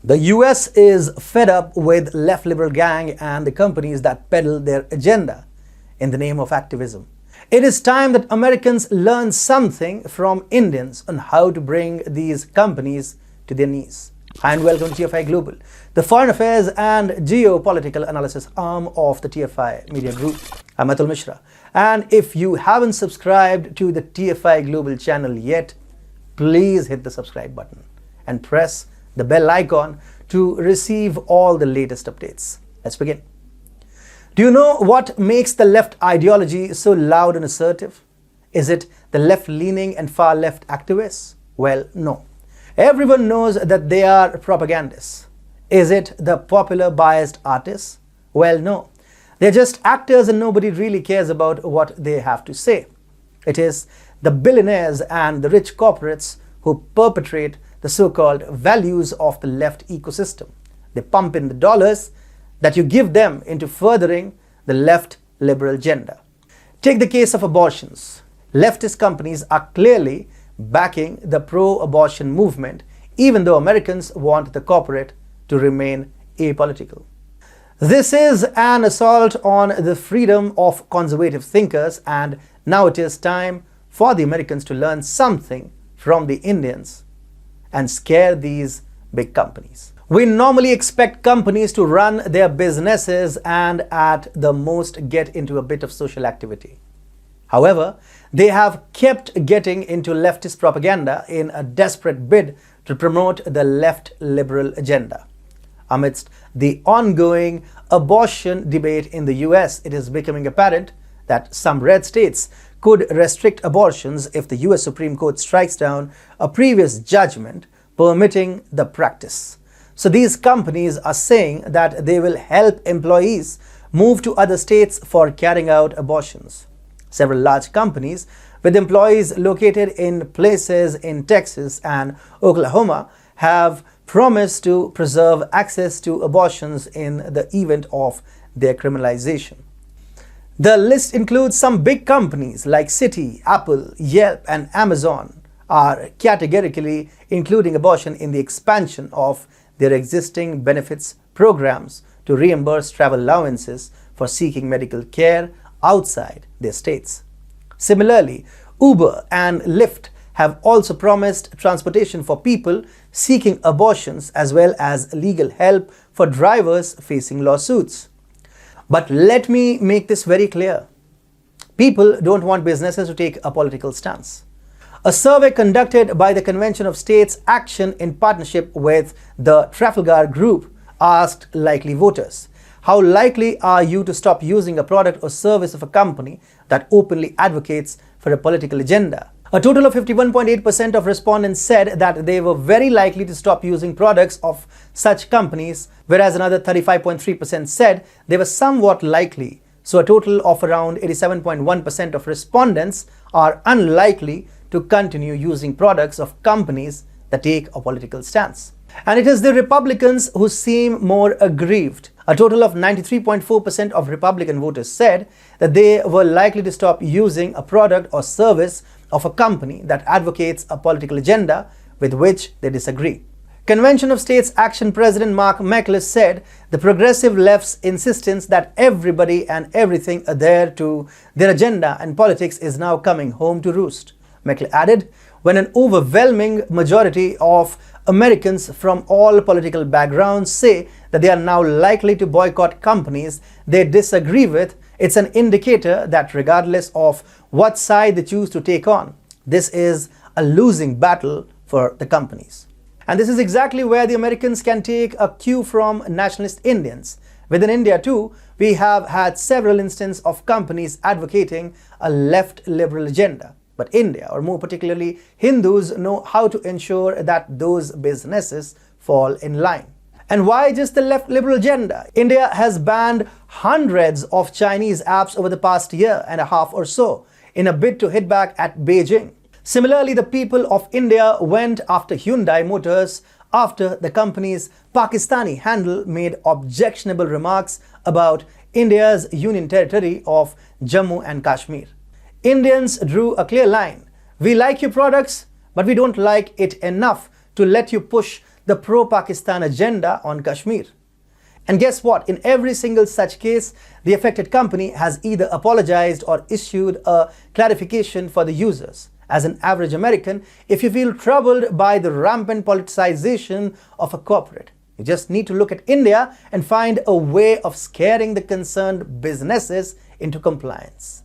The US is fed up with left liberal gang and the companies that peddle their agenda in the name of activism. It is time that Americans learn something from Indians on how to bring these companies to their knees. Hi and welcome to TFI Global, the foreign affairs and geopolitical analysis arm of the TFI Media Group. I'm Atul Mishra, and if you haven't subscribed to the TFI Global channel yet, please hit the subscribe button and press the bell icon to receive all the latest updates. Let's begin. Do you know what makes the left ideology so loud and assertive? Is it the left-leaning and far-left activists? Well, no. Everyone knows that they are propagandists. Is it the popular biased artists? Well, no. They're just actors and nobody really cares about what they have to say. It is the billionaires and the rich corporates who perpetrate the so-called values of the left ecosystem. They pump in the dollars that you give them into furthering the left liberal agenda. Take the case of abortions. Leftist companies are clearly backing the pro-abortion movement, even though Americans want the corporate to remain apolitical. This is an assault on the freedom of conservative thinkers, and now it is time for the Americans to learn something from the Indians and scare these big companies. We normally expect companies to run their businesses and at the most get into a bit of social activity. However, they have kept getting into leftist propaganda in a desperate bid to promote the left liberal agenda. Amidst the ongoing abortion debate in the US, it is becoming apparent that some red states could restrict abortions if the US Supreme Court strikes down a previous judgment permitting the practice. So these companies are saying that they will help employees move to other states for carrying out abortions. Several large companies with employees located in places in Texas and Oklahoma have promised to preserve access to abortions in the event of their criminalization. The list includes some big companies like Citi, Apple, Yelp, and Amazon are categorically including abortion in the expansion of their existing benefits programs to reimburse travel allowances for seeking medical care outside their states. Similarly, Uber and Lyft have also promised transportation for people seeking abortions as well as legal help for drivers facing lawsuits. But let me make this very clear. People don't want businesses to take a political stance. A survey conducted by the Convention of States Action in partnership with the Trafalgar Group asked likely voters, how likely are you to stop using a product or service of a company that openly advocates for a political agenda? A total of 51.8% of respondents said that they were very likely to stop using products of such companies, whereas another 35.3% said they were somewhat likely. So a total of around 87.1% of respondents are unlikely to continue using products of companies that take a political stance. And it is the Republicans who seem more aggrieved. A total of 93.4% of Republican voters said that they were likely to stop using a product or service of a company that advocates a political agenda with which they disagree. Convention of States Action President Mark McLeish said the progressive left's insistence that everybody and everything adhere to their agenda and politics is now coming home to roost. McLeish added, when an overwhelming majority of Americans from all political backgrounds say that they are now likely to boycott companies they disagree with, it's an indicator that regardless of what side they choose to take on, this is a losing battle for the companies. And this is exactly where the Americans can take a cue from nationalist Indians. Within India too, we have had several instances of companies advocating a left liberal agenda. But India, or more particularly Hindus, know how to ensure that those businesses fall in line. And why just the left liberal agenda? India has banned hundreds of Chinese apps over the past year and a half or so in a bid to hit back at Beijing. Similarly, the people of India went after Hyundai Motors after the company's Pakistani handle made objectionable remarks about India's union territory of Jammu and Kashmir. Indians drew a clear line. We like your products, but we don't like it enough to let you push the pro-Pakistan agenda on Kashmir. And guess what? In every single such case, the affected company has either apologized or issued a clarification for the users. As an average American, if you feel troubled by the rampant politicization of a corporate, you just need to look at India and find a way of scaring the concerned businesses into compliance.